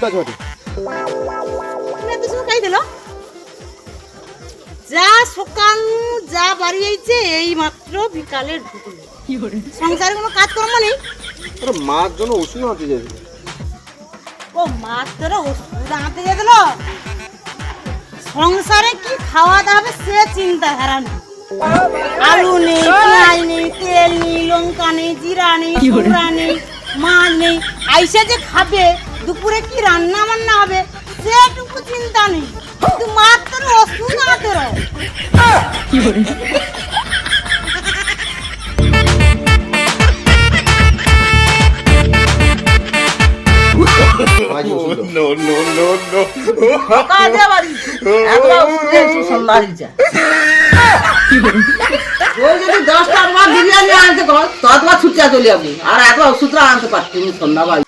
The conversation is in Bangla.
কাজ হবে? কাই দিল যা সকাল যা বাড়ি আইছে এই মাত্র বিকালে ঢুকলো। সংসারে কোনো কাজ কর্ম নেই। আরে মার জন্য ওষুধ আনতে যাবে। ও মাছ তোরা ওষুধ আনতে গেছিল, সংসারে কি খাওয়া দাওয়া সে চিন্তা ধারা নেই। আলু নেই, পেঁয়াজ নেই, তেল নেই, লঙ্কা নেই, জিরা নেই, জিরা নেই, মাছ নেই। আইসা যে খাবে দুপুরে কি রান্না বান্না হবে সেটুকু চিন্তা নেই। কিন্তু মাছ তোর ওষুধ না তোর মাঝি ওষুধ দাও। কাজে বাড়ি একবার উঠে সন্ধ্যায় যা ওই যদি 10টা বার বিরিয়ানি আনতে কর ততবার ছুটিয়া চলে যাবি আর একবার ওষুধটা আনতে পারতি সন্ধ্যাবাড়ি